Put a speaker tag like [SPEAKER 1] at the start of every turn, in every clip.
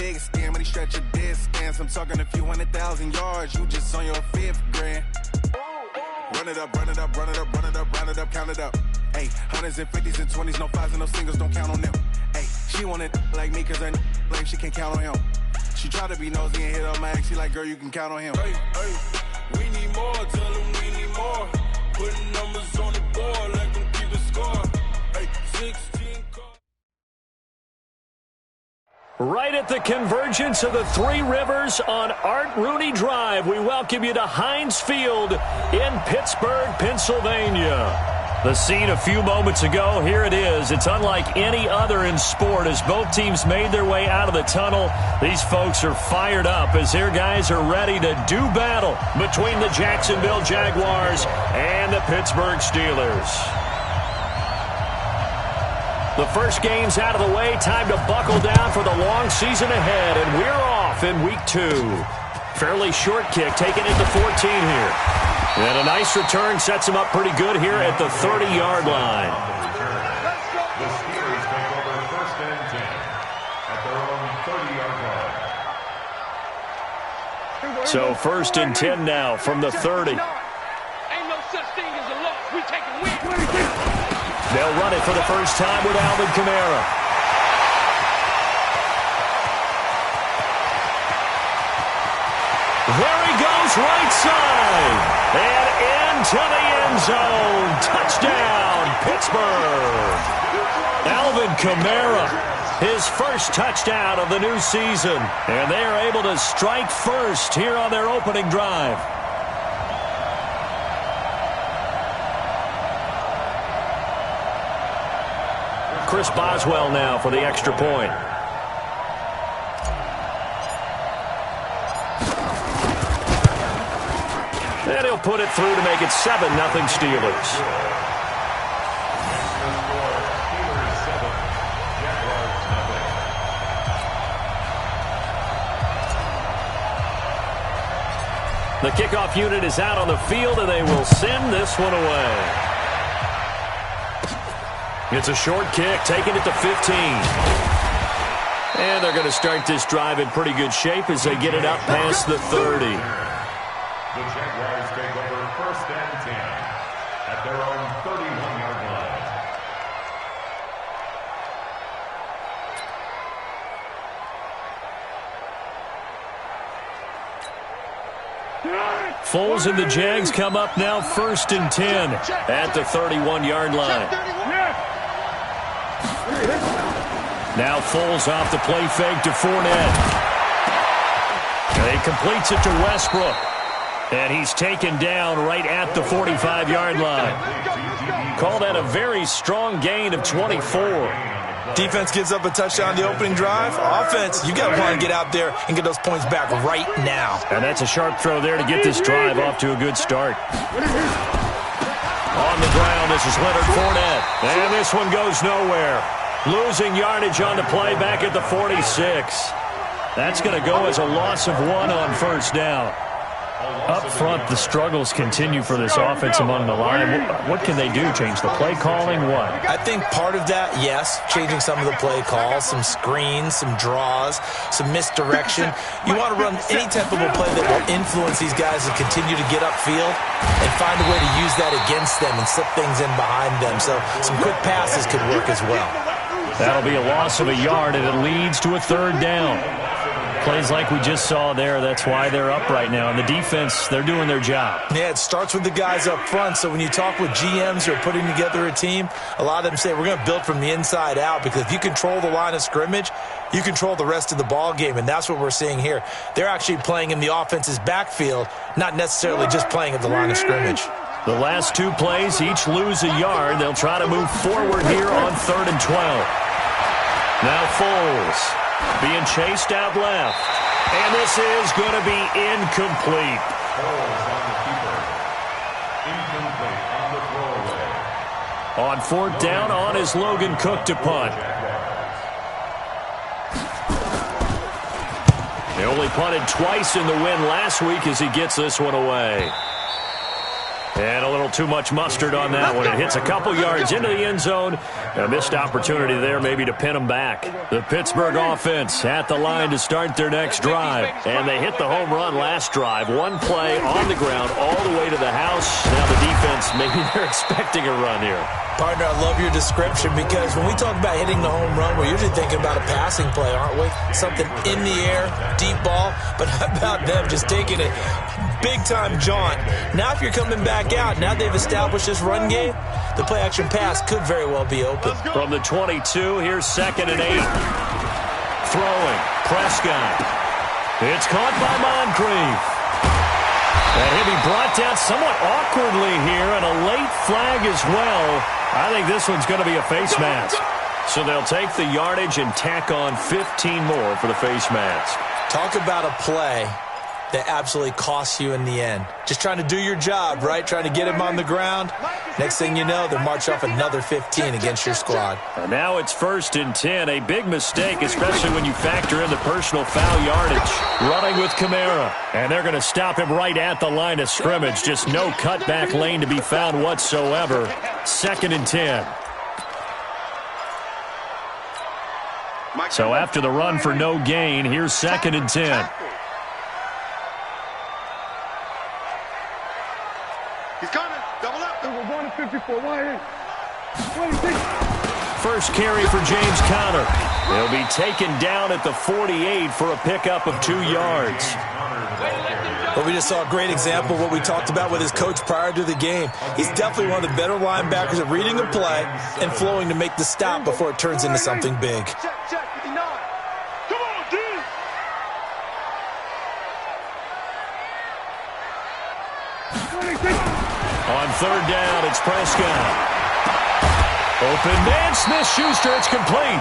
[SPEAKER 1] leg stand, but he stretch your dead stance. I'm talking a few 100,000 yards, you just on your 5th grand. Run it up, run it up, run it up, run it up, round it up, count it up. Hey, hundreds and 50s and 20s, no 5s and no singles, don't count on them. Hey, she want it like me, cause her like she can't count on him. She try to be nosy and hit on my ex, she like, girl, you can count on him. Hey, hey, we need more, tell them we need more. Putting numbers on the board, like them keep the score. Hey, 16 cars.
[SPEAKER 2] Right at the convergence of the Three Rivers on Art Rooney Drive, we welcome you to Heinz Field in Pittsburgh, Pennsylvania. The scene a few moments ago, here it is. It's unlike any other in sport as both teams made their way out of the tunnel. These folks are fired up as their guys are ready to do battle between the Jacksonville Jaguars and the Pittsburgh Steelers. The first game's out of the way. Time to buckle down for the long season ahead, and we're off in week 2. Fairly short kick taken into 14 here. And a nice return sets him up pretty good here at the 30-yard line.
[SPEAKER 3] The Steelers take over 1st and 10 at their own 30-yard line.
[SPEAKER 2] So 1st and 10 now from the 30.
[SPEAKER 4] Ain't no such thing as a loss. We take a win.
[SPEAKER 2] They'll run it for the first time with Alvin Kamara. There he goes, right side. And into the end zone. Touchdown, Pittsburgh. Alvin Kamara, his first touchdown of the new season. And they are able to strike first here on their opening drive. Chris Boswell now for the extra point. And he'll put it through to make it 7-0 Steelers. The kickoff unit is out on the field, and they will send this one away. It's a short kick, taking it to 15. And they're going to start this drive in pretty good shape as they get it up past the 30.
[SPEAKER 3] The Jaguars take over 1st and 10 at their own 31-yard line.
[SPEAKER 2] Foles and the Jags come up now 1st and 10 at the 31-yard line. Now Foles off the play fake to Fournette. He completes it to Westbrook. And he's taken down right at the 45-yard line. Call that a very strong gain of 24.
[SPEAKER 5] Defense gives up a touchdown on the opening drive. Offense, you got to want to get out there and get those points back right now.
[SPEAKER 2] And that's a sharp throw there to get this drive off to a good start. On the ground, this is Leonard Fournette. And this one goes nowhere. Losing yardage on the play back at the 46. That's going to go as a loss of 1 on 1st down. Up front, the struggles continue for this offense among the line. What can they do? Change the play calling? What?
[SPEAKER 5] I think part of that, yes, changing some of the play calls, some screens, some draws, some misdirection. You want to run any type of a play that will influence these guys and continue to get upfield and find a way to use that against them and slip things in behind them. So some quick passes could work as well.
[SPEAKER 2] That'll be a loss of a yard, and it leads to a 3rd down. Plays like we just saw there, that's why they're up right now. And the defense, they're doing their job.
[SPEAKER 5] Yeah, it starts with the guys up front. So when you talk with GMs who are putting together a team, a lot of them say we're going to build from the inside out, because if you control the line of scrimmage, you control the rest of the ball game, and that's what we're seeing here. They're actually playing in the offense's backfield, not necessarily just playing at the line of scrimmage.
[SPEAKER 2] The last 2 plays each lose a yard. They'll try to move forward here on 3rd and 12. Now Foles being chased out left. And this is going to be incomplete.
[SPEAKER 3] Foles on the keeper. Incomplete on the throwaway.
[SPEAKER 2] On 4th down, on is Logan Cook to punt. They only punted twice in the win last week as he gets this one away. And a little too much mustard on that one. It hits a couple yards into the end zone, A missed opportunity there maybe to pin them back. The Pittsburgh offense at the line to start their next drive. And they hit the home run last drive. One play on the ground all the way to the house. Now the defense, maybe they're expecting a run here.
[SPEAKER 5] Partner, I love your description because when we talk about hitting the home run, we're usually thinking about a passing play, aren't we? Something in the air, deep ball. But how about them just taking it big-time jaunt? Now if you're coming back out, now they've established this run game, the play-action pass could very well be open.
[SPEAKER 2] From the 22, here's 2nd and 8. Throwing, Prescott. It's caught by Moncrief. And he'll be brought down somewhat awkwardly here, and a late flag as well. I think this one's going to be a face mask. So they'll take the yardage and tack on 15 more for the face mask.
[SPEAKER 5] Talk about a play that absolutely costs you in the end. Just trying to do your job, right? Trying to get him on the ground. Next thing you know, they'll march off another 15 against your squad.
[SPEAKER 2] And now it's 1st and 10. A big mistake, especially when you factor in the personal foul yardage. Running with Kamara. And they're going to stop him right at the line of scrimmage. Just no cutback lane to be found whatsoever. 2nd and 10. So after the run for no gain, here's 2nd and 10.
[SPEAKER 6] He's coming. Double up. We're going to 54.
[SPEAKER 2] First carry for James Conner. He'll be taken down at the 48 for a pickup of 2 yards.
[SPEAKER 5] Well, we just saw a great example of what we talked about with his coach prior to the game. He's definitely one of the better linebackers at reading a play and flowing to make the stop before it turns into something big.
[SPEAKER 6] Check. 59. Come on, D.
[SPEAKER 2] On 3rd down, it's Prescott. Open man, Smith-Schuster, it's complete.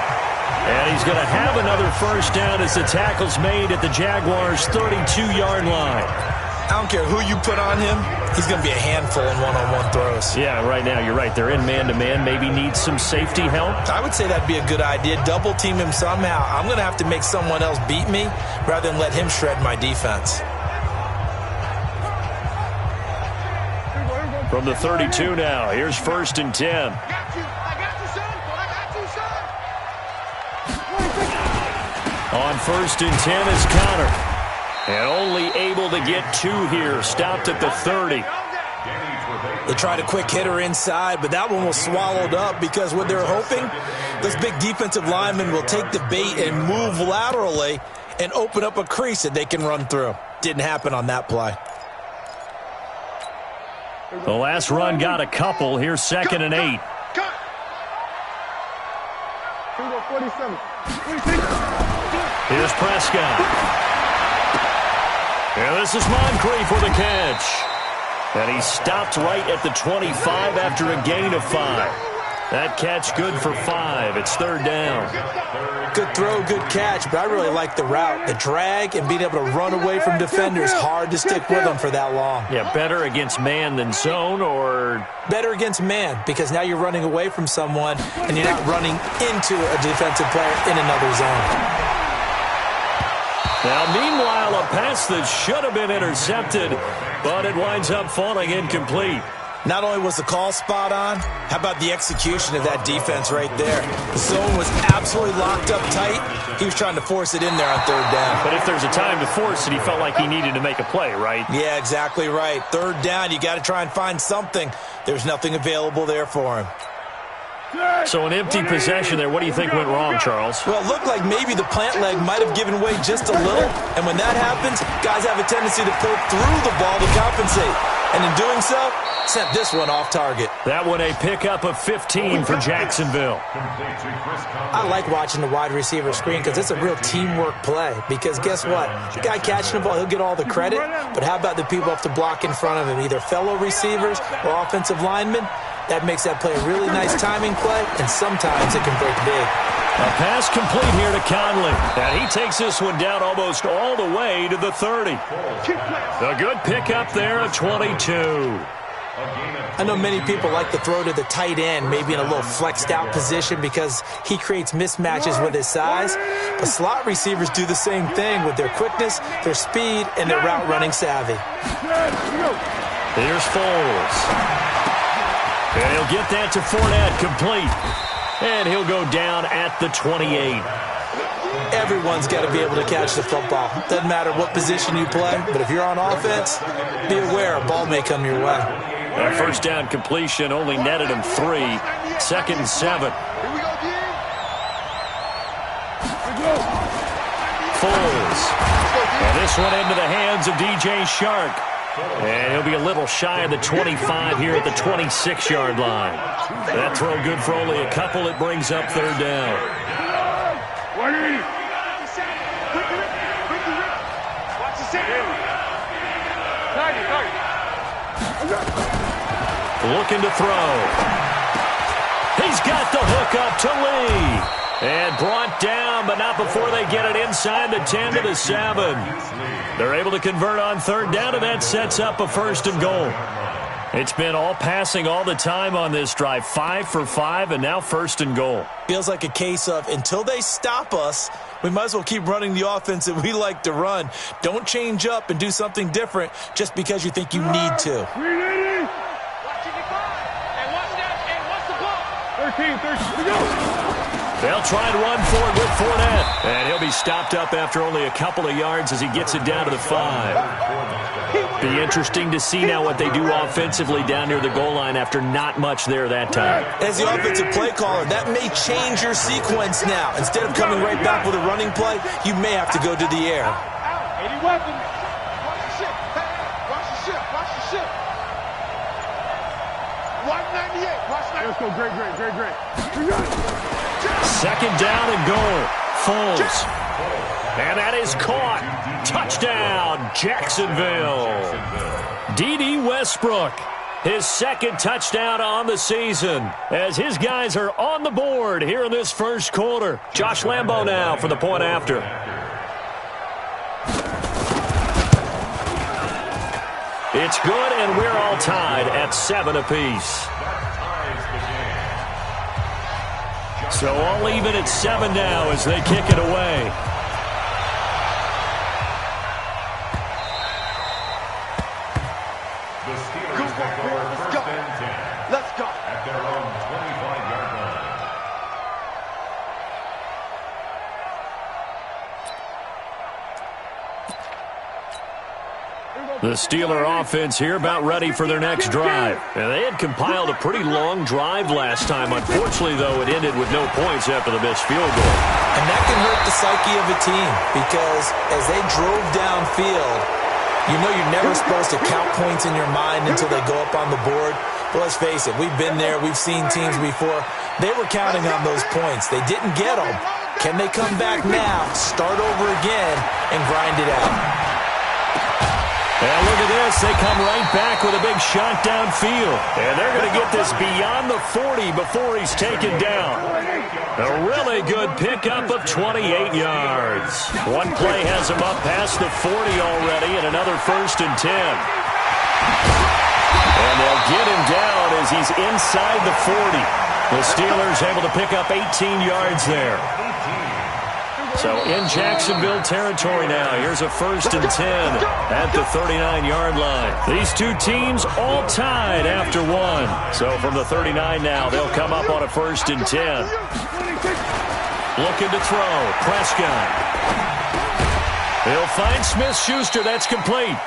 [SPEAKER 2] And he's going to have another first down as the tackle's made at the Jaguars' 32-yard line.
[SPEAKER 5] I don't care who you put on him, he's going to be a handful in one-on-one throws.
[SPEAKER 2] Yeah, right now, you're right. They're in man-to-man. Maybe needs some safety help.
[SPEAKER 5] I would say that'd be a good idea. Double team him somehow. I'm going to have to make someone else beat me rather than let him shred my defense.
[SPEAKER 2] From the 32 now, here's 1st and 10.
[SPEAKER 6] I got you, son.
[SPEAKER 2] On 1st and 10 is Conner. And only able to get 2 here. Stopped at the 30.
[SPEAKER 5] They tried a quick hitter inside, but that one was swallowed up because what they're hoping, those big defensive linemen will take the bait and move laterally and open up a crease that they can run through. Didn't happen on that play.
[SPEAKER 2] The last run got a couple. Here's 2nd and 8.
[SPEAKER 6] Cut. 47.
[SPEAKER 2] Here's Prescott. And this is Moncrief with a catch. And he stopped right at the 25 after a gain of 5. That catch good for 5. It's 3rd down.
[SPEAKER 5] Good throw, good catch, but I really like the route. The drag and being able to run away from defenders, hard to stick with them for that long.
[SPEAKER 2] Yeah, better against man than zone, or?
[SPEAKER 5] Better against man, because now you're running away from someone and you're not running into a defensive player in another zone.
[SPEAKER 2] Now, meanwhile, a pass that should have been intercepted, but it winds up falling incomplete.
[SPEAKER 5] Not only was the call spot on, how about the execution of that defense right there? The zone was absolutely locked up tight. He was trying to force it in there on 3rd down.
[SPEAKER 2] But if there's a time to force it, he felt like he needed to make a play, right?
[SPEAKER 5] Yeah, exactly right. 3rd down, you got to try and find something. There's nothing available there for him.
[SPEAKER 2] So an empty possession there. What do you think went wrong, Charles?
[SPEAKER 5] Well, it looked like maybe the plant leg might have given way just a little. And when that happens, guys have a tendency to pull through the ball to compensate. And in doing so, sent this one off target.
[SPEAKER 2] That one a pickup of 15 for Jacksonville.
[SPEAKER 5] I like watching the wide receiver screen because it's a real teamwork play. Because guess what? The guy catching the ball, he'll get all the credit. But how about the people have to block in front of him, either fellow receivers or offensive linemen? That makes that play a really nice timing play, and sometimes it can break big.
[SPEAKER 2] A pass complete here to Conley. And he takes this one down almost all the way to the 30. A good pickup there at 22.
[SPEAKER 5] I know many people like to throw to the tight end, maybe in a little flexed out position because he creates mismatches with his size. But slot receivers do the same thing with their quickness, their speed, and their route running savvy.
[SPEAKER 2] Here's Foles. And he'll get that to Fournette complete. And he'll go down at the 28.
[SPEAKER 5] Everyone's got to be able to catch the football. Doesn't matter what position you play, but if you're on offense, be aware a ball may come your way.
[SPEAKER 2] That first down completion only netted him 3. 2nd and 7. Foles. And this one into the hands of DJ Shark. And he'll be a little shy of the 25 here at the 26-yard line. That throw good for only a couple. It brings up 3rd down. Looking to throw. He's got the hook up to Lee. And brought down, but not before they get it inside the 10 to the 7. They're able to convert on 3rd down, and that sets up a 1st and goal. It's been all passing all the time on this drive. 5 for 5, and now 1st and goal.
[SPEAKER 5] Feels like a case of until they stop us, we might as well keep running the offense that we like to run. Don't change up and do something different just because you think you need to.
[SPEAKER 6] 13.
[SPEAKER 2] They'll try and run forward with Fournette. And he'll be stopped up after only a couple of yards as he gets it down to the 5. Be interesting to see now what they do offensively down near the goal line after not much there that time.
[SPEAKER 5] As the offensive play caller, that may change your sequence now. Instead of coming right back with a running play, you may have to go to the air.
[SPEAKER 6] 80 weapons. Watch the ship. Watch the ship. Watch the ship. 198. Watch that. Let's go. Great.
[SPEAKER 2] 2nd down and goal. Foles. And that is caught. Touchdown, Jacksonville. D.D. Westbrook, his 2nd touchdown on the season as his guys are on the board here in this 1st quarter. Josh Lambo now for the point after. It's good, and we're all tied at 7 apiece. So all even at 7 now as they kick it away.
[SPEAKER 3] The Steelers take over 1st and 10.
[SPEAKER 6] Let's go.
[SPEAKER 3] At their own 25-yard line.
[SPEAKER 2] The Steeler offense here about ready for their next drive. And they had compiled a pretty long drive last time. Unfortunately, though, it ended with no points after the missed field goal.
[SPEAKER 5] And that can hurt the psyche of a team because as they drove downfield, you know you're never supposed to count points in your mind until they go up on the board. But let's face it, we've been there. We've seen teams before. They were counting on those points. They didn't get them. Can they come back now, start over again, and grind it out?
[SPEAKER 2] And look at this. They come right back with a big shot downfield. And they're going to get this beyond the 40 before he's taken down. A really good pickup of 28 yards. One play has him up past the 40 already, and another 1st and 10. And they'll get him down as he's inside the 40. The Steelers able to pick up 18 yards there. So in Jacksonville territory now. Here's a 1st and 10 at the 39-yard line. These two teams all tied after 1. So from the 39 now, they'll come up on a 1st and 10. Looking to throw. Prescott. He'll find Smith-Schuster. That's complete.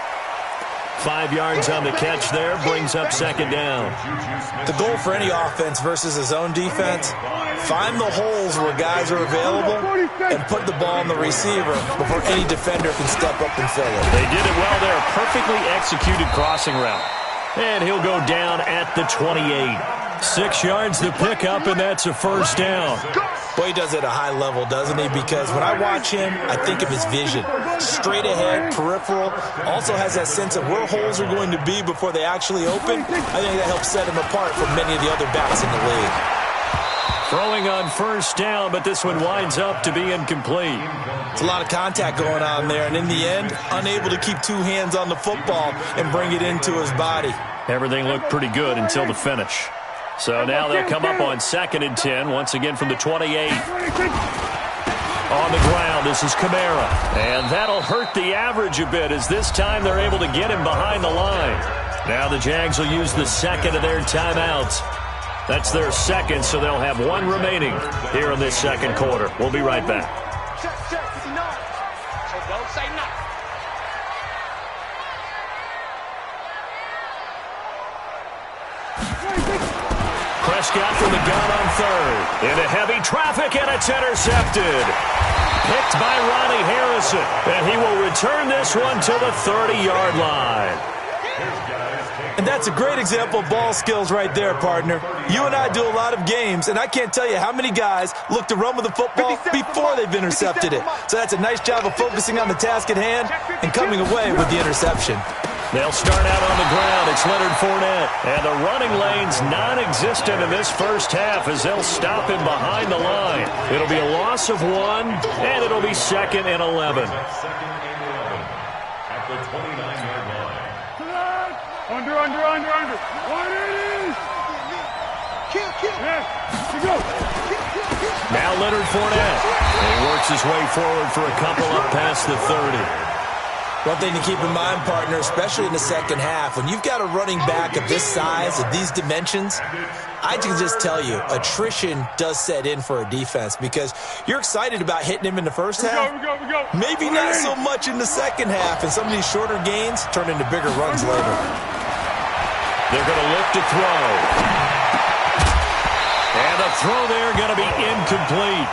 [SPEAKER 2] 5 yards on the catch there, brings up 2nd down.
[SPEAKER 5] The goal for any offense versus his own defense, find the holes where guys are available and put the ball on the receiver before any defender can step up and fill it.
[SPEAKER 2] They did it well there. Perfectly executed crossing route. And he'll go down at the 28. 6 yards to pick up, and that's a 1st down.
[SPEAKER 5] Boy, he does it at a high level, doesn't he? Because when I watch him, I think of his vision. Straight ahead, peripheral. Also has that sense of where holes are going to be before they actually open. I think that helps set him apart from many of the other backs in the league.
[SPEAKER 2] Throwing on 1st down, but this one winds up to be incomplete.
[SPEAKER 5] It's a lot of contact going on there, and in the end, unable to keep 2 hands on the football and bring it into his body.
[SPEAKER 2] Everything looked pretty good until the finish. So now they'll come up on 2nd and 10, once again from the 28. On the ground, this is Kamara. And that'll hurt the average a bit, as this time they're able to get him behind the line. Now the Jags will use the 2nd of their timeouts. That's their second, so they'll have one remaining here in this second quarter. We'll be right back.
[SPEAKER 6] Check, 59.
[SPEAKER 4] So don't say nothing.
[SPEAKER 2] Prescott from the gun on third. Into heavy traffic, and it's intercepted. Picked by Ronnie Harrison, and he will return this one to the 30-yard line.
[SPEAKER 5] And that's a great example of ball skills right there, partner. You and I do a lot of games, and I can't tell you how many guys look to run with the football before they've intercepted it. So that's a nice job of focusing on the task at hand and coming away with the interception.
[SPEAKER 2] They'll start out on the ground. It's Leonard Fournette. And the running lane's non-existent in this first half as they'll stop him behind the line. It'll be a loss of 1, and it'll be 2nd and 11.
[SPEAKER 3] At the 29-yard line.
[SPEAKER 6] Under. 180. Kill. Yeah, go.
[SPEAKER 2] Now Leonard Fournette. He works his way forward for a couple up past the 30.
[SPEAKER 5] One thing to keep in mind, partner, especially in the second half, when you've got a running back of this size, of these dimensions, I can just tell you, attrition does set in for a defense because you're excited about hitting him in the first half.
[SPEAKER 6] We go.
[SPEAKER 5] Maybe not so much in the second half, and some of these shorter gains turn into bigger runs later.
[SPEAKER 2] They're going to look to throw. And the throw there going to be incomplete.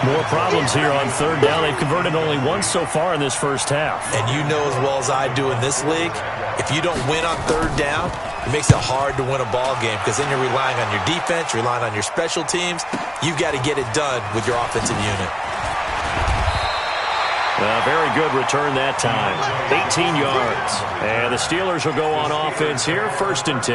[SPEAKER 2] More problems here on third down. They've converted only once so far in this first half.
[SPEAKER 5] And you know as well as I do in this league, if you don't win on third down, it makes it hard to win a ball game because then you're relying on your defense, you're relying on your special teams. You've got to get it done with your offensive unit.
[SPEAKER 2] Very good return that time. 18 yards. And the Steelers will go on offense here, 1st and 10.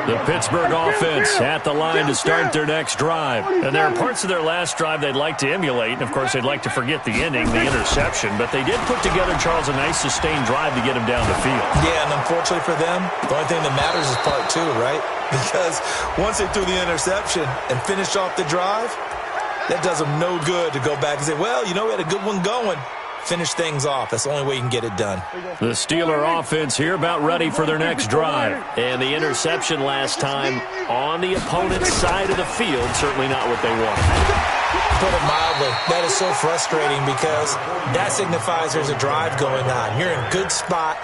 [SPEAKER 2] The Pittsburgh offense at the line to start their next drive. And there are parts of their last drive they'd like to emulate. And, of course, they'd like to forget the ending, the interception. But they did put together, Charles, a nice sustained drive to get him down the field.
[SPEAKER 5] Yeah, and unfortunately for them, the only thing that matters is part 2, right? Because once they threw the interception and finished off the drive, that does them no good to go back and say, well, you know, we had a good one going. Finish things off. That's the only way you can get it done.
[SPEAKER 2] The Steeler offense here about ready for their next drive. And the interception last time on the opponent's side of the field, certainly not what they wanted.
[SPEAKER 5] Put it mildly, that is so frustrating because that signifies there's a drive going on. You're in a good spot,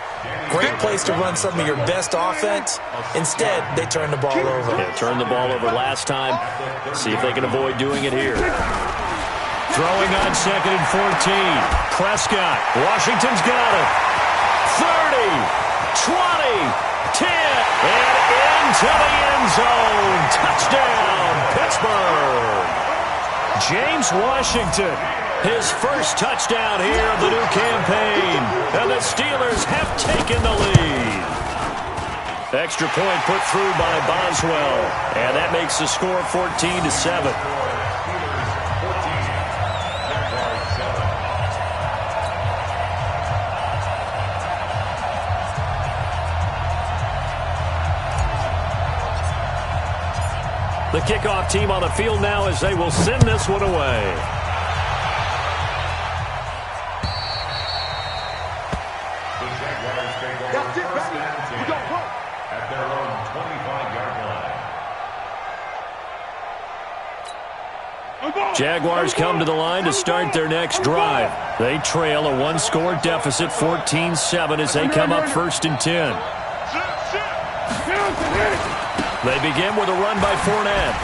[SPEAKER 5] great place to run some of your best offense. Instead, they turn the ball over.
[SPEAKER 2] Yeah, turned the ball over last time. See if they can avoid doing it here. Throwing on 2nd and 14. Prescott. Washington's got it. 30, 20, 10, and into the end zone. Touchdown, Pittsburgh. James Washington, his first touchdown here of the new campaign. And the Steelers have taken the lead. Extra point put through by Boswell. And that makes the score 14-7. The kickoff team on the field now as they will send this one away.
[SPEAKER 3] The Jaguars take over
[SPEAKER 6] That's it,
[SPEAKER 3] 1st
[SPEAKER 6] baby.
[SPEAKER 3] and 10
[SPEAKER 6] We go home.
[SPEAKER 3] at their own 25-yard line.
[SPEAKER 2] Jaguars come to the line to start their next drive. They trail a one-score deficit, 14-7, as they come up 1st and 10. They begin with a run by Fournette.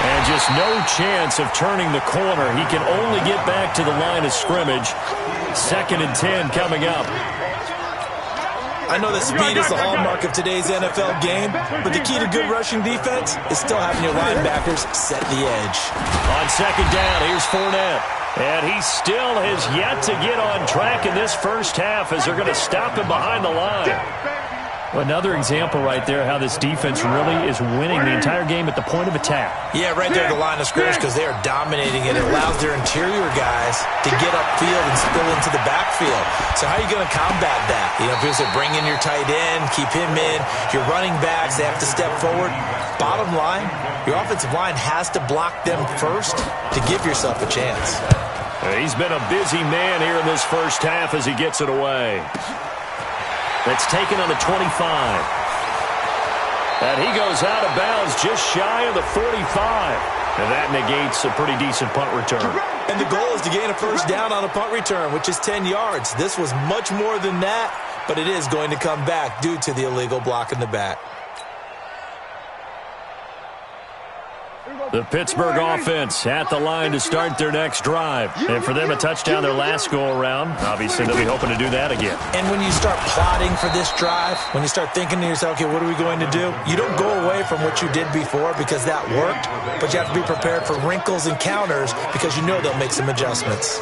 [SPEAKER 2] And just no chance of turning the corner. He can only get back to the line of scrimmage. 2nd and 10 coming up.
[SPEAKER 5] I know that speed is the hallmark of today's NFL game, but the key to good rushing defense is still having your linebackers set the edge.
[SPEAKER 2] On 2nd down, here's Fournette. And he still has yet to get on track in this first half as they're going to stop him behind the line. Another example right there how this defense really is winning the entire game at the point of attack.
[SPEAKER 5] Yeah, right there at the line of scrimmage because they are dominating it. It allows their interior guys to get upfield and spill into the backfield. So how are you going to combat that? You know, people say bring in your tight end, keep him in. Your running backs, they have to step forward. Bottom line, your offensive line has to block them first to give yourself a chance.
[SPEAKER 2] He's been a busy man here in this first half as he gets it away. That's taken on the 25. And he goes out of bounds just shy of the 45. And that negates a pretty decent punt return.
[SPEAKER 5] And the goal is to gain a first down on a punt return, which is 10 yards. This was much more than that, but it is going to come back due to the illegal block in the back.
[SPEAKER 2] The Pittsburgh offense at the line to start their next drive. And for them, a touchdown their last go-around. Obviously, they'll be hoping to do that again.
[SPEAKER 5] And when you start plotting for this drive, when you start thinking to yourself, okay, what are we going to do? You don't go away from what you did before because that worked, but you have to be prepared for wrinkles and counters because you know they'll make some adjustments.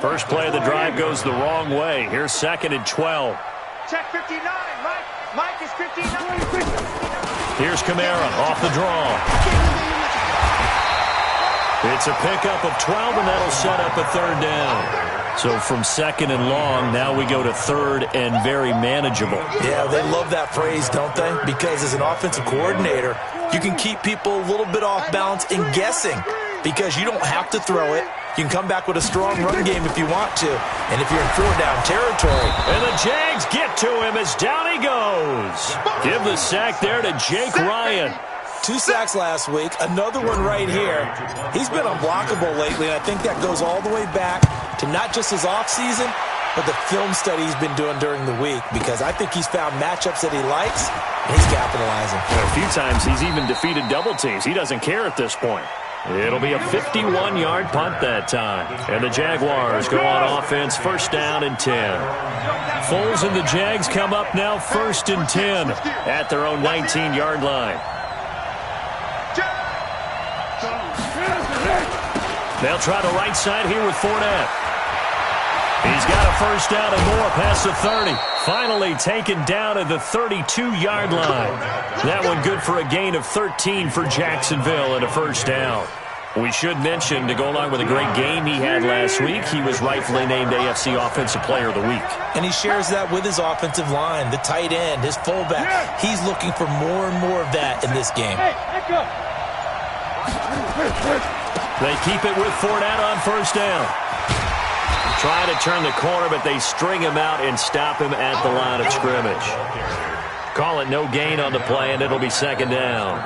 [SPEAKER 2] First play of the drive goes the wrong way. Here's 2nd and 12.
[SPEAKER 6] Check 59, Mike. Mike is 59.
[SPEAKER 2] Here's Kamara off the draw. It's a pickup of 12, and that'll set up a 3rd down. So from 2nd and long, now we go to 3rd and very manageable.
[SPEAKER 5] Yeah, they love that phrase, don't they? Because as an offensive coordinator, you can keep people a little bit off balance and guessing because you don't have to throw it. You can come back with a strong run game if you want to. And if you're in 4-down territory.
[SPEAKER 2] And the Jags get to him as down he goes. Give the sack there to Jake Ryan.
[SPEAKER 5] 2 sacks last week, another one right here. He's been unblockable lately, and I think that goes all the way back to not just his offseason, but the film study he's been doing during the week, because I think he's found matchups that he likes, and he's capitalizing.
[SPEAKER 2] A few times he's even defeated double teams. He doesn't care at this point. It'll be a 51-yard punt that time. And the Jaguars go on offense, 1st down and 10. Foles and the Jags come up now 1st and 10 at their own 19-yard line. They'll try the right side here with Fournette. He's got a 1st down and more past the 30. Finally taken down at the 32-yard line. That one good for a gain of 13 for Jacksonville and a 1st down. We should mention, to go along with a great game he had last week, he was rightfully named AFC Offensive Player of the Week.
[SPEAKER 5] And he shares that with his offensive line, the tight end, his fullback. He's looking for more and more of that in this game.
[SPEAKER 2] They keep it with Fournette on 1st down. Trying to turn the corner, but they string him out and stop him at the line of scrimmage. Call it no gain on the play, and it'll be 2nd down.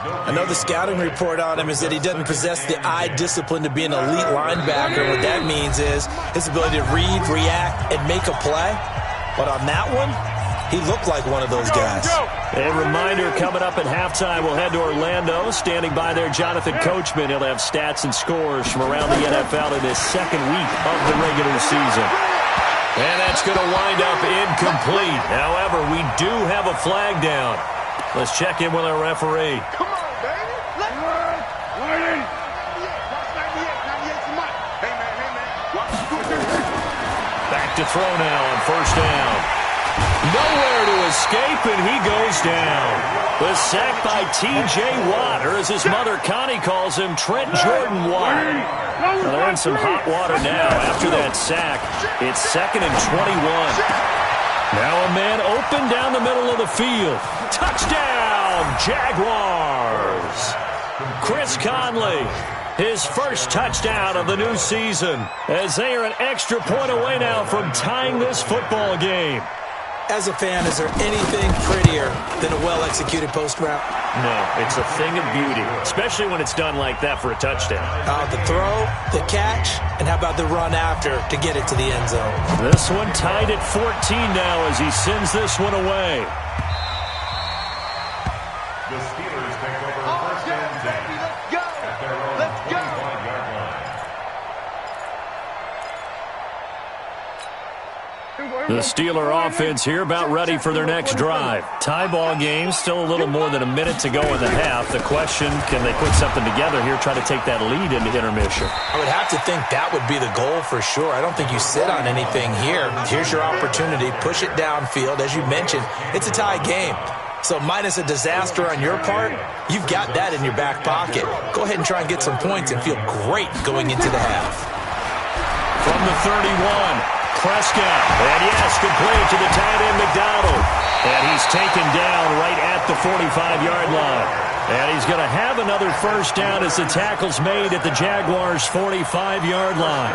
[SPEAKER 5] I know the scouting report on him is that he doesn't possess the eye discipline to be an elite linebacker. What that means is his ability to read, react, and make a play. But on that one, he looked like one of those guys.
[SPEAKER 2] A reminder, coming up at halftime, we'll head to Orlando. Standing by there, Jonathan Coachman. He'll have stats and scores from around the NFL in his 2nd week of the regular season. And that's going to wind up incomplete. However, we do have a flag down. Let's check in with our referee.
[SPEAKER 6] Come on, baby. Let's go.
[SPEAKER 2] Back to throw now on 1st down. Nowhere to escape, and he goes down. The sack by T.J. Watt, or as his mother Connie calls him, Trent Jordan Watt. Well, they're in some hot water now after that sack. It's 2nd and 21. Now a man open down the middle of the field. Touchdown, Jaguars. Chris Conley, his 1st touchdown of the new season, as they are an extra point away now from tying this football game.
[SPEAKER 5] As a fan, is there anything prettier than a well-executed post route?
[SPEAKER 2] No, it's a thing of beauty, especially when it's done like that for a touchdown.
[SPEAKER 5] The throw, the catch, and how about the run after to get it to the end zone?
[SPEAKER 2] This one tied at 14 now as he sends this one away.
[SPEAKER 3] The Steelers take over 1st and 10 at their own 25-yard line.
[SPEAKER 2] The Steeler offense here about ready for their next drive. Tie ball game, still a little more than a minute to go in the half. The question, can they put something together here, try to take that lead into intermission?
[SPEAKER 5] I would have to think that would be the goal for sure. I don't think you sit on anything here. Here's your opportunity. Push it downfield. As you mentioned, it's a tie game. So minus a disaster on your part, you've got that in your back pocket. Go ahead and try and get some points and feel great going into the half.
[SPEAKER 2] From the 31. Prescott, and yes, complete to the tight end McDonald. And he's taken down right at the 45-yard line. And he's going to have another 1st down as the tackle's made at the Jaguars' 45-yard line.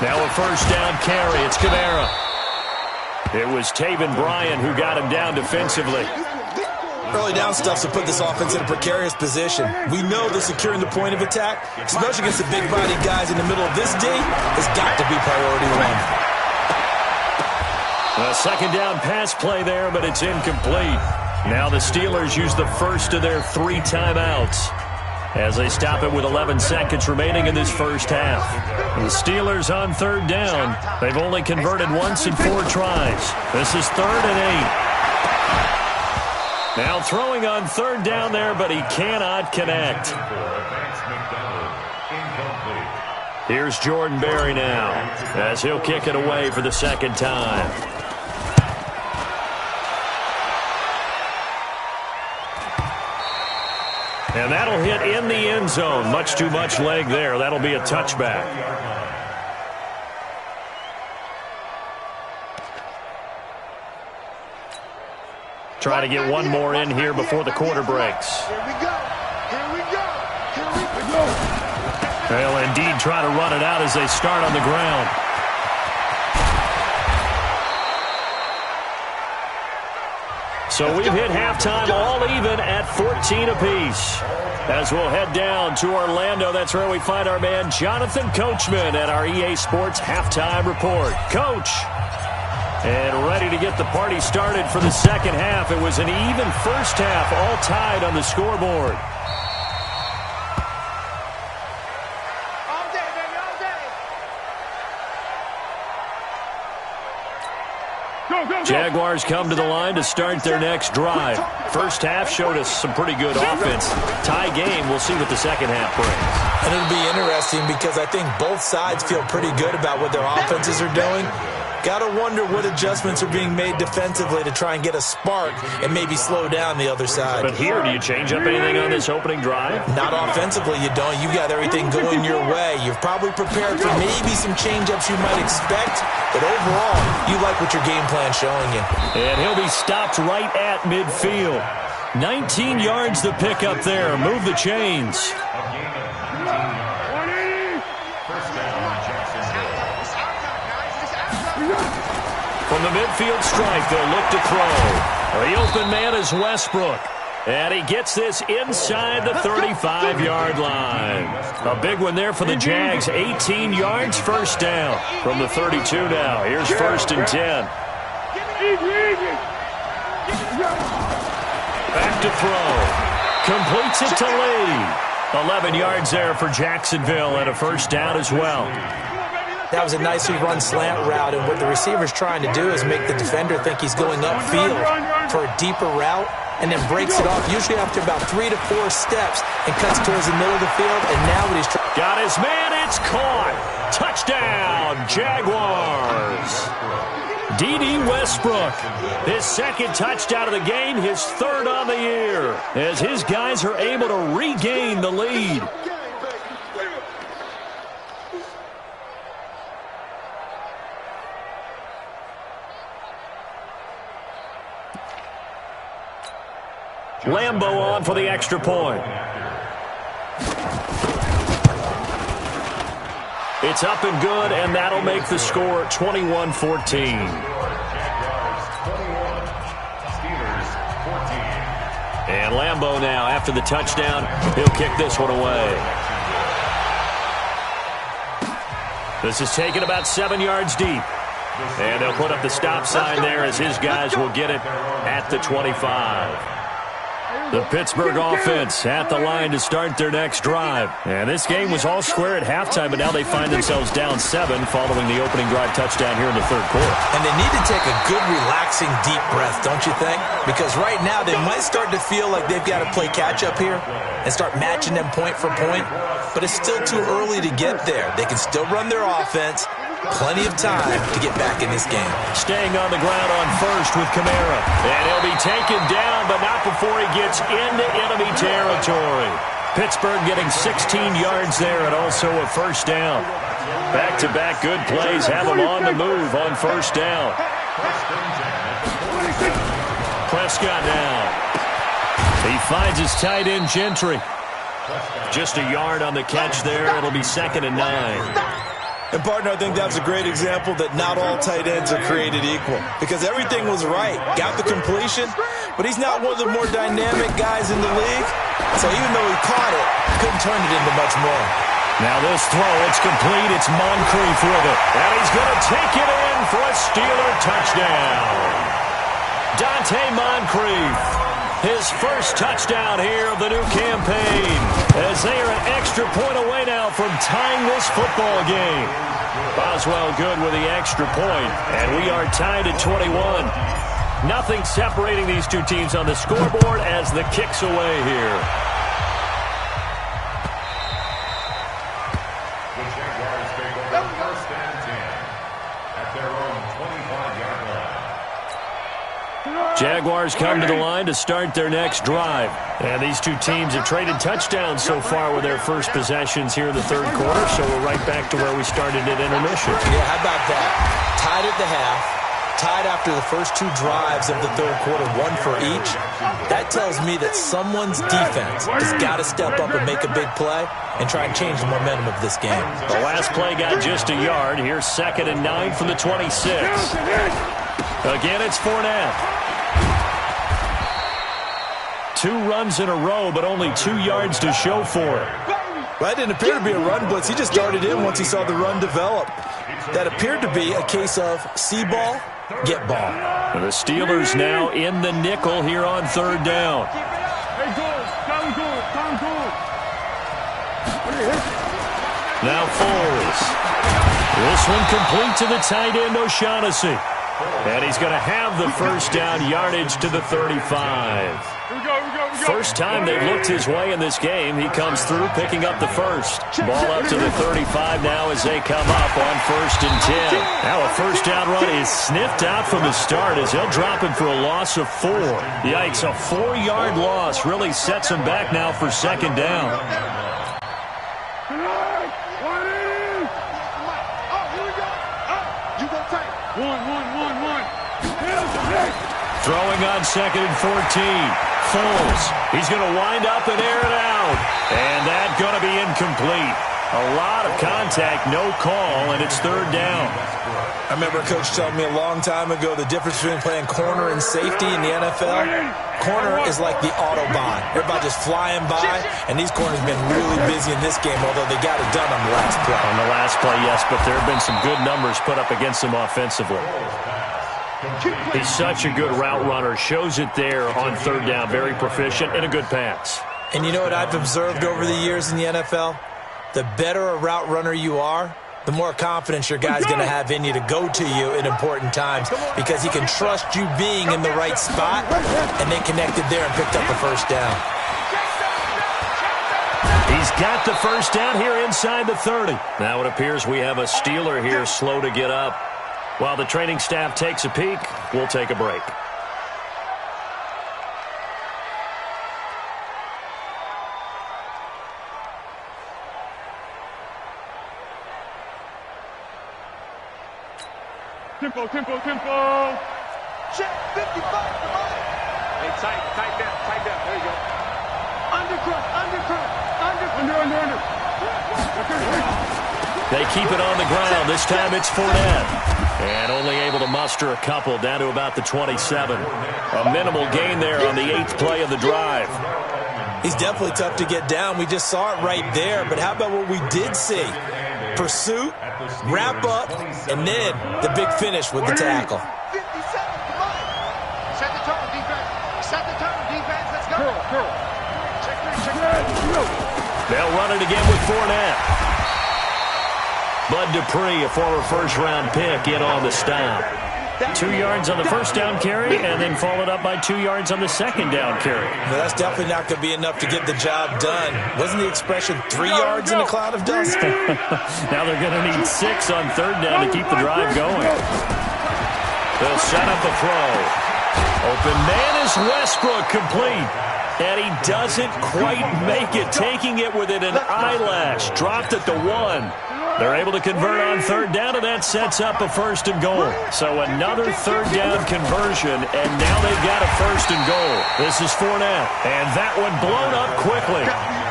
[SPEAKER 2] Now a first down carry. It's Kamara. It was Taven Bryan who got him down defensively.
[SPEAKER 5] Early down stuff to put this offense in a precarious position. We know that securing the point of attack, especially against the big-bodied guys in the middle of this D, has got to be priority one.
[SPEAKER 2] A second down pass play there, but it's incomplete. Now the Steelers use the first of their 3 timeouts as they stop it with 11 seconds remaining in this first half. The Steelers on third down. They've only converted once in 4 tries. This is 3rd and 8. Now throwing on third down there, but he cannot connect. Here's Jordan Berry now as he'll kick it away for the second time. And that'll hit in the end zone. Much too much leg there. That'll be a touchback. Try to get one more in here before the quarter breaks.
[SPEAKER 6] Here we go. Here we go. Here we go.
[SPEAKER 2] They'll indeed try to run it out as they start on the ground. So we've hit halftime all even at 14 apiece. As we'll head down to Orlando, that's where we find our man Jonathan Coachman at our EA Sports Halftime Report. Coach, and ready to get the party started for the second half. It was an even first half, all tied on the scoreboard.
[SPEAKER 6] All day, baby, all day.
[SPEAKER 2] Jaguars come to the line to start their next drive. First half showed us some pretty good offense. Tie game, we'll see what the second half brings.
[SPEAKER 5] And it'll be interesting because I think both sides feel pretty good about what their offenses are doing. Got to wonder what adjustments are being made defensively to try and get a spark and maybe slow down the other side.
[SPEAKER 2] But here, do you change up anything on this opening drive?
[SPEAKER 5] Not offensively, you don't. You got everything going your way. You've probably prepared for maybe some change-ups you might expect, but overall, you like what your game plan's showing you.
[SPEAKER 2] And he'll be stopped right at midfield. 19 yards to pick up there. Move the chains. From the midfield strike, they'll look to throw. The open man is Westbrook. And he gets this inside the 35-yard line. A big one there for the Jags. 18 yards, first down. From the 32 now. Here's 1st and 10. Back to throw. Completes it to Lee. 11 yards there for Jacksonville and a first down as well.
[SPEAKER 5] That was a nicely run slant route, and what the receiver's trying to do is make the defender think he's going upfield for a deeper route, and then breaks it off, usually after about 3 to 4 steps, and cuts towards the middle of the field, and now what he's trying...
[SPEAKER 2] Got his man, it's caught! Touchdown, Jaguars! D.D. Westbrook, his second touchdown of the game, his 3rd on the year, as his guys are able to regain the lead. Lambo on for the extra point. It's up and good, and that'll make the score 21-14. And Lambo now, after the touchdown, he'll kick this one away. This is taken about 7 yards deep. And they'll put up the stop sign there as his guys will get it at the 25. The Pittsburgh offense at the line to start their next drive. And this game was all square at halftime, but now they find themselves down 7 following the opening drive touchdown here in the 3rd quarter.
[SPEAKER 5] And they need to take a good, relaxing, deep breath, don't you think? Because right now they might start to feel like they've got to play catch-up here and start matching them point for point. But it's still too early to get there. They can still run their offense. Plenty of time to get back in this game.
[SPEAKER 2] Staying on the ground on first with Kamara. And he'll be taken down, but not before he gets into enemy territory. Pittsburgh getting 16 yards there and also a first down. Back-to-back good plays have them on the move on first down. Prescott now. He finds his tight end Gentry. Just a yard on the catch there. It'll be 2nd and 9.
[SPEAKER 5] And, partner, I think that was a great example that not all tight ends are created equal because everything was right. Got the completion, but he's not one of the more dynamic guys in the league. So even though he caught it, couldn't turn it into much more.
[SPEAKER 2] Now this throw, it's complete. It's Moncrief with it. And he's going to take it in for a Steeler touchdown. Dante Moncrief, his first touchdown here of the new campaign, as they are an extra point away now from tying this football game. Boswell good with the extra point, and we are tied at 21. Nothing separating these two teams on the scoreboard as the kick's away here.
[SPEAKER 3] The Jaguars take over 1st and 10 at their own 25-yard line.
[SPEAKER 2] Jaguars come to the line to start their next drive. And these two teams have traded touchdowns so far with their first possessions here in the third quarter, so we're right back to where we started at intermission.
[SPEAKER 5] Yeah, how about that? Tied at the half, tied after the first two drives of the third quarter, one for each. That tells me that someone's defense has got to step up and make a big play and try and change the momentum of this game.
[SPEAKER 2] The last play got just a yard. Here's 2nd and 9 from the 26. Again, it's Fournette. 2 runs in a row, but only 2 yards to show for it.
[SPEAKER 5] Well, that didn't appear to be a run blitz. He just darted in once he saw the run develop. That appeared to be a case of see ball, get ball.
[SPEAKER 2] The Steelers now in the nickel here on 3rd down. Now Foles. This one complete to the tight end, O'Shaughnessy. And he's going to have the first down, yardage to the 35. First time they've looked his way in this game. He comes through picking up the first. Ball up to the 35 now as they come up on 1st and 10. Now a first down run is sniffed out from the start as they'll drop him for a loss of 4. Yikes, a 4-yard loss really sets him back now for 2nd down. Throwing on 2nd and 14. Foles. He's going to wind up and air it out. And that's going to be incomplete. A lot of contact, no call, and it's 3rd down.
[SPEAKER 5] I remember a coach telling me a long time ago the difference between playing corner and safety in the NFL. Corner is like the Autobahn. Everybody just flying by, and these corners have been really busy in this game, although they got it done on the last play.
[SPEAKER 2] On the last play, yes, but there have been some good numbers put up against them offensively. He's such a good route runner. Shows it there on 3rd down. Very proficient and a good pass.
[SPEAKER 5] And you know what I've observed over the years in the NFL? The better a route runner you are, the more confidence your guy's going to have in you to go to you in important times because he can trust you being in the right spot, and they connected there and picked up the first down.
[SPEAKER 2] He's got the first down here inside the 30. Now it appears we have a Steeler here slow to get up. While the training staff takes a peek, we'll take a break.
[SPEAKER 6] Tempo. Check 55. Come on. Hey, tight down. There you go. Under.
[SPEAKER 2] They keep it on the ground. This time it's Fournette. And only able to muster a couple down to about the 27. A minimal gain there on the 8th play of the drive.
[SPEAKER 5] He's definitely tough to get down. We just saw it right there. But how about what we did see? Pursuit, wrap up, and then the big finish with the tackle.
[SPEAKER 6] 57, come on. Set the tone, defense. Let's go. Check three.
[SPEAKER 2] They'll run it again with Fournette. Bud Dupree, a former first-round pick, in on the stop. 2 yards on the first down carry, and then followed up by 2 yards on the second down carry.
[SPEAKER 5] No, that's definitely not going to be enough to get the job done. Wasn't the expression 3 yards in a cloud of dust?
[SPEAKER 2] Now they're going to need 6 on 3rd down to keep the drive going. They'll set up a throw. Open man is Westbrook, complete. And he doesn't quite make it, taking it within an eyelash. Dropped at the 1. They're able to convert on third down, and that sets up a 1st and goal. So another third down conversion, and now they've got a 1st and goal. This is Fournette, and that one blown up quickly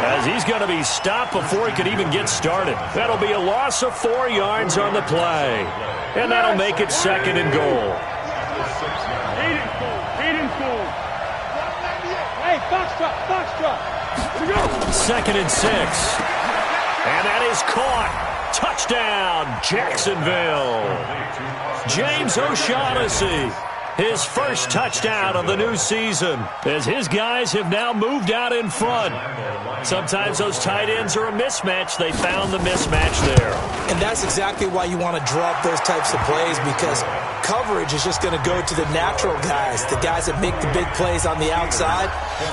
[SPEAKER 2] as he's going to be stopped before he could even get started. That'll be a loss of 4 yards on the play, and that'll make it 2nd and goal.
[SPEAKER 4] Hey, foxtrot. Here we go.
[SPEAKER 2] 2nd and 6. And that is caught. Touchdown, Jacksonville. James O'Shaughnessy, his first touchdown of the new season, as his guys have now moved out in front. Sometimes those tight ends are a mismatch. They found the mismatch there.
[SPEAKER 5] And that's exactly why you want to draw up those types of plays, because coverage is just going to go to the natural guys, the guys that make the big plays on the outside.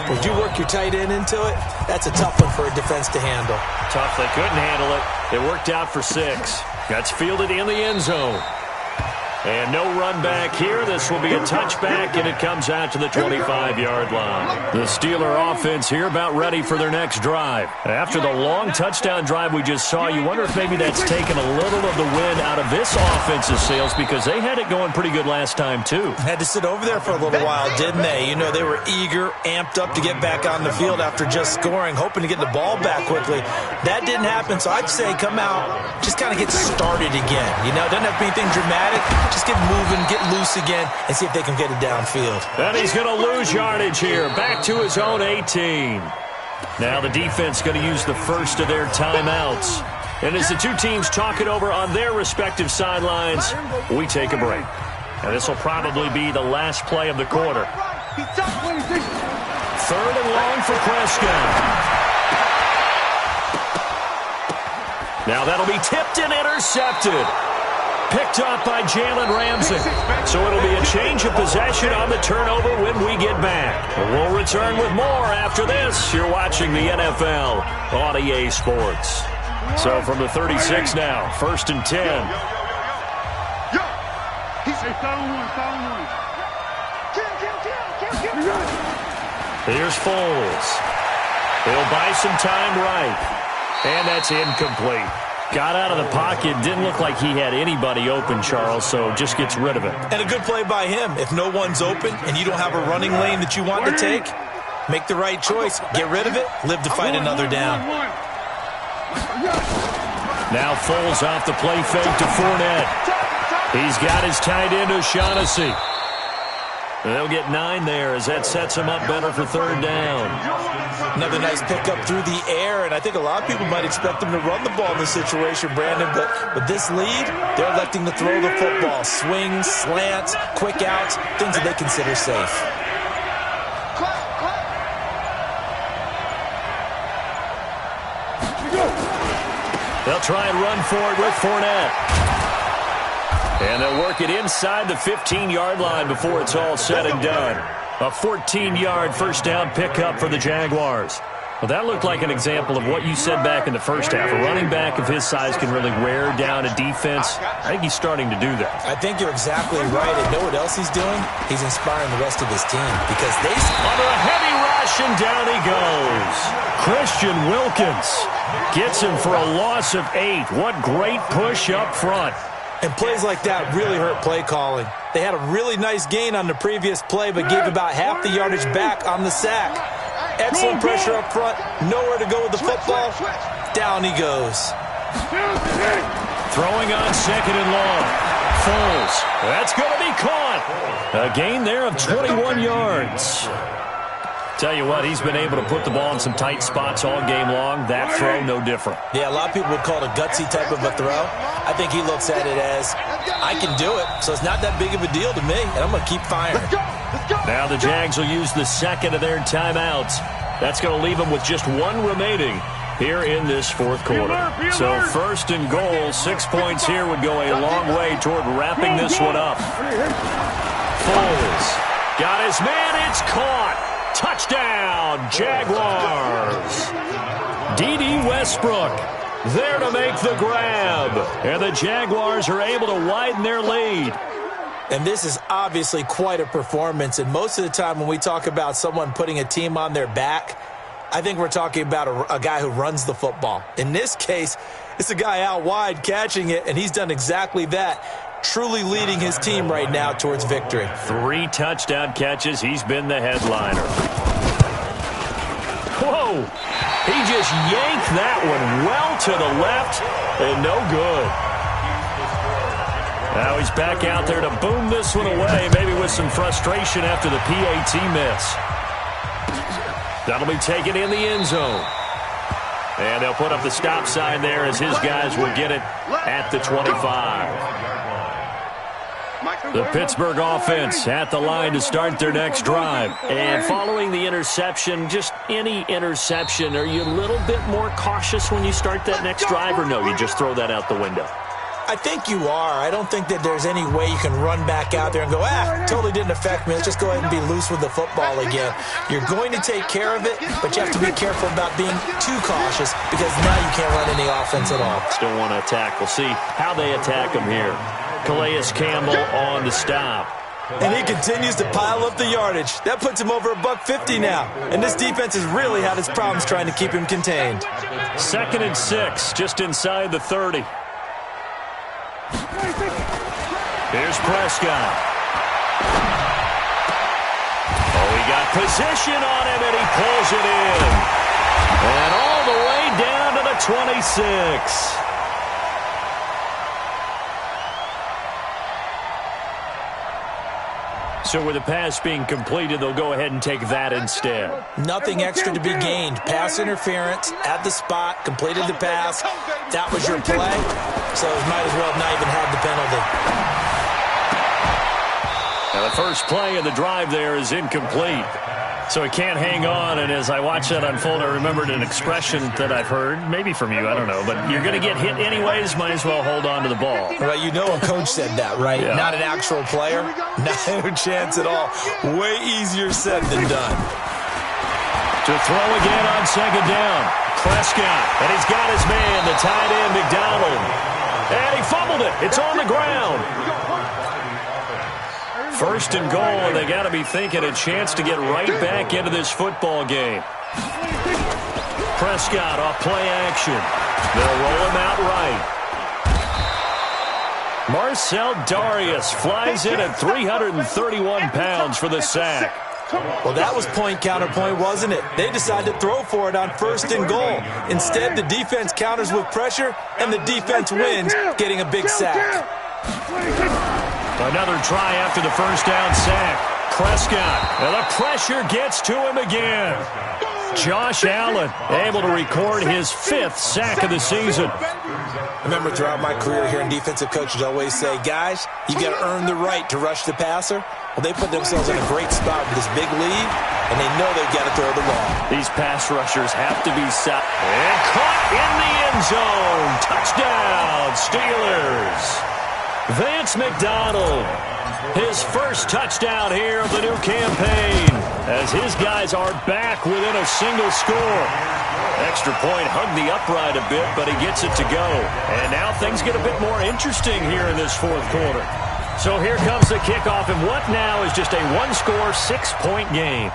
[SPEAKER 5] When you work your tight end into it, that's a tough one for a defense to handle.
[SPEAKER 2] Tough. They couldn't handle it. It worked out for 6. That's fielded in the end zone. And no run back here. This will be a touchback, and it comes out to the 25-yard line. The Steeler offense here about ready for their next drive. After the long touchdown drive we just saw, you wonder if maybe that's taken a little of the wind out of this offense's sails, because they had it going pretty good last time, too.
[SPEAKER 5] Had to sit over there for a little while, didn't they? You know, they were eager, amped up to get back on the field after just scoring, hoping to get the ball back quickly. That didn't happen, so I'd say come out, just kind of get started again. You know, doesn't have to be anything dramatic. Just get moving, get loose again, and see if they can get it downfield.
[SPEAKER 2] And he's going to lose yardage here, back to his own 18. Now the defense going to use the first of their timeouts. And as the two teams talk it over on their respective sidelines, we take a break. And this will probably be the last play of the quarter. 3rd and long for Prescott. Now that'll be tipped and intercepted. Picked up by Jalen Ramsey. So it'll be a change of possession on the turnover when we get back. We'll return with more after this. You're watching the NFL on EA Sports. So from the 36 now, 1st and 10. Here's Foles. He'll buy some time right. And that's incomplete. Got out of the pocket. Didn't look like he had anybody open, Charles, so just gets rid of it.
[SPEAKER 5] And a good play by him. If no one's open and you don't have a running lane that you want to take, make the right choice. Get rid of it. Live to fight another down.
[SPEAKER 2] Now Foles off the play fake to Fournette. He's got his tight end, O'Shaughnessy. They'll get 9 there as that sets him up better for 3rd down.
[SPEAKER 5] Another nice pickup through the air, and I think a lot of people might expect him to run the ball in this situation, Brandon, but with this lead, they're electing to throw the football. Swings, slants, quick outs, things that they consider safe.
[SPEAKER 2] They'll try and run for it with Fournette. And they'll work it inside the 15-yard line before it's all said and done. A 14-yard first down pickup for the Jaguars. Well, that looked like an example of what you said back in the first half. A running back of his size can really wear down a defense. I think he's starting to do that.
[SPEAKER 5] I think you're exactly right. And know what else he's doing? He's inspiring the rest of his team because they...
[SPEAKER 2] Under a heavy rush, and down he goes. Christian Wilkins gets him for a loss of 8. What great push up front.
[SPEAKER 5] And plays like that really hurt play calling. They had a really nice gain on the previous play, but gave about half the yardage back on the sack. Excellent pressure up front. Nowhere to go with the football. Down he goes.
[SPEAKER 2] Throwing on 2nd and long. Foles. That's going to be caught. A gain there of 21 yards. Tell you what, he's been able to put the ball in some tight spots all game long. That throw, no different.
[SPEAKER 5] Yeah, a lot of people would call it a gutsy type of a throw. I think he looks at it as, I can do it, so it's not that big of a deal to me, and I'm going to keep firing.
[SPEAKER 2] Now the Jags will use the 2nd of their timeouts. That's going to leave them with just 1 remaining here in this 4th quarter. So 1st and goal, 6 points here would go a long way toward wrapping this one up. Foles got his man, it's caught. Touchdown, Jaguars. D.D. Westbrook there to make the grab. And the Jaguars are able to widen their lead.
[SPEAKER 5] And this is obviously quite a performance. And most of the time when we talk about someone putting a team on their back, I think we're talking about a guy who runs the football. In this case, It's a guy out wide catching it, and he's done exactly that, truly leading his team right now towards victory.
[SPEAKER 2] 3 touchdown catches. He's been the headliner. Whoa! He just yanked that one well to the left, and no good. Now he's back out there to boom this one away, maybe with some frustration after the PAT miss. That'll be taken in the end zone. And they'll put up the stop sign there as his guys will get it at the 25. The Pittsburgh offense at the line to start their next drive. And following the interception, just any interception, are you a little bit more cautious when you start that next drive, or no, you just throw that out the window?
[SPEAKER 5] I think you are. I don't think that there's any way you can run back out there and go, totally didn't affect me. Let's just go ahead and be loose with the football again. You're going to take care of it, but you have to be careful about being too cautious because now you can't run any offense at all.
[SPEAKER 2] Still want to attack. We'll see how they attack him here. Calais Campbell on the stop.
[SPEAKER 5] And he continues to pile up the yardage. That puts him over $150 now. And this defense has really had its problems trying to keep him contained.
[SPEAKER 2] 2nd and 6, just inside the 30. Here's Prescott. Oh, he got position on him, and he pulls it in. And all the way down to the 26. So with the pass being completed, they'll go ahead and take that instead.
[SPEAKER 5] Nothing extra to be gained. Pass interference at the spot, completed the pass. That was your play, so might as well have not even had the penalty.
[SPEAKER 2] Now the first play of the drive there is incomplete. So he can't hang on, and as I watched that unfold, I remembered an expression that I've heard, maybe from you, I don't know, but you're going to get hit anyways, might as well hold on to the ball.
[SPEAKER 5] Well, you know a coach said that, right?
[SPEAKER 2] Yeah.
[SPEAKER 5] Not an actual player? No chance at all. Way easier said than done.
[SPEAKER 2] To throw again on 2nd down. Prescott, and he's got his man, the tight end, McDonald. And he fumbled it. It's on the ground. 1st and goal, and they got to be thinking a chance to get right back into this football game. Prescott off play action. They'll roll him out right. Marcel Darius flies in at 331 pounds for the sack.
[SPEAKER 5] Well, that was point counterpoint, wasn't it? They decided to throw for it on 1st and goal. Instead, the defense counters with pressure, and the defense wins, getting a big sack.
[SPEAKER 2] Another try after the 1st down sack. Prescott, and the pressure gets to him again. Josh Allen able to record his 5th sack of the season.
[SPEAKER 5] I remember throughout my career here in defensive coaches always say, guys, you got to earn the right to rush the passer. Well, they put themselves in a great spot with this big lead, and they know they've got to throw the ball.
[SPEAKER 2] These pass rushers have to be set. And caught in the end zone. Touchdown, Steelers. Vance McDonald, his first touchdown here of the new campaign, as his guys are back within a single score. Extra point hugged the upright a bit, but he gets it to go. And now things get a bit more interesting here in this 4th quarter. So here comes the kickoff, and what now is just a 1-score, 6-point game.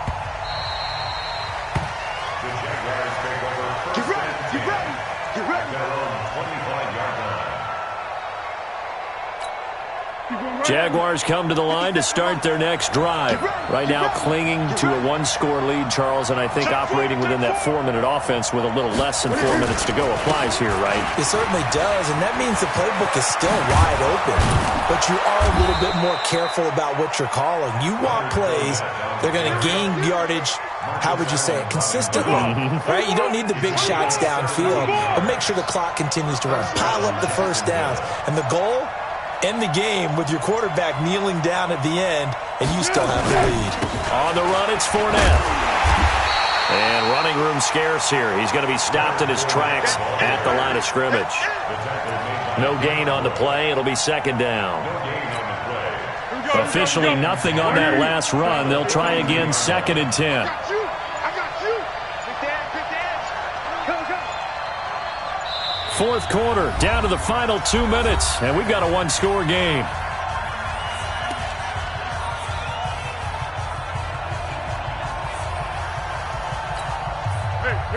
[SPEAKER 2] Jaguars come to the line to start their next drive. Right now clinging to a 1-score lead, Charles, and I think operating within that 4-minute offense with a little less than 4 minutes to go applies here, right?
[SPEAKER 5] It certainly does, and that means the playbook is still wide open. But you are a little bit more careful about what you're calling. You want plays, they're going to gain yardage, how would you say it, consistently, right? You don't need the big shots downfield, but make sure the clock continues to run. Pile up the 1st downs, and the goal? End the game with your quarterback kneeling down at the end, and you still have the lead.
[SPEAKER 2] On the run, it's Fournette. And running room scarce here. He's going to be stopped in his tracks at the line of scrimmage. No gain on the play. It'll be 2nd down. Officially nothing on that last run. They'll try again, 2nd and 10. Fourth quarter, down to the final 2 minutes, and we've got a 1-score game.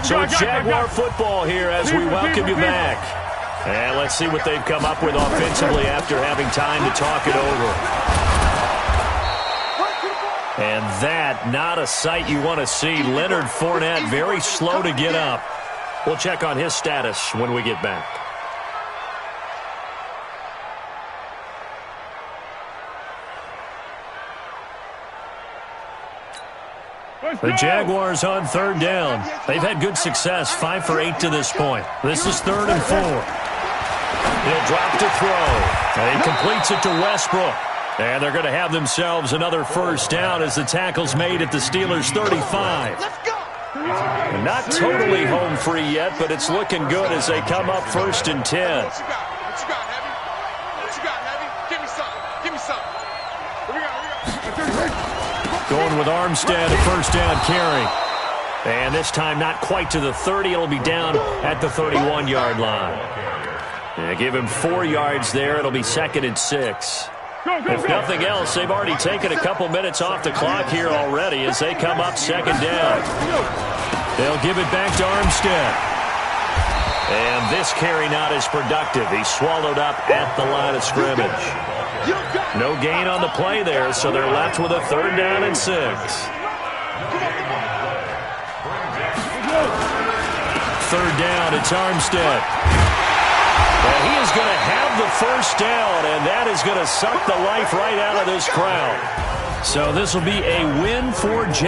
[SPEAKER 2] So it's Jaguar football here as we welcome you back. And let's see what they've come up with offensively after having time to talk it over. And that, not a sight you want to see. Leonard Fournette very slow to get up. We'll check on his status when we get back. The Jaguars on third down. They've had good success, 5 for 8 to this point. This is 3rd and 4. He'll drop to throw. And he completes it to Westbrook. And they're going to have themselves another first down as the tackle's made at the Steelers' 35. And not totally home free yet, but it's looking good as they come up 1st and 10.
[SPEAKER 6] What you got, Heavy? What you got, Heavy? Give me something. Give me something. What we got?
[SPEAKER 2] Going with Armstead, a first down carry. And this time not quite to the 30. It'll be down at the 31-yard line. Yeah, give him 4 yards there. It'll be 2nd and 6. If nothing else, they've already taken a couple minutes off the clock here already as they come up 2nd down. They'll give it back to Armstead. And this carry not as productive. He's swallowed up at the line of scrimmage. No gain on the play there, so they're left with a 3rd down and 6. 3rd down, it's Armstead. And he is going to have the first down, and that is going to suck the life right out of this crowd. So this will be a win for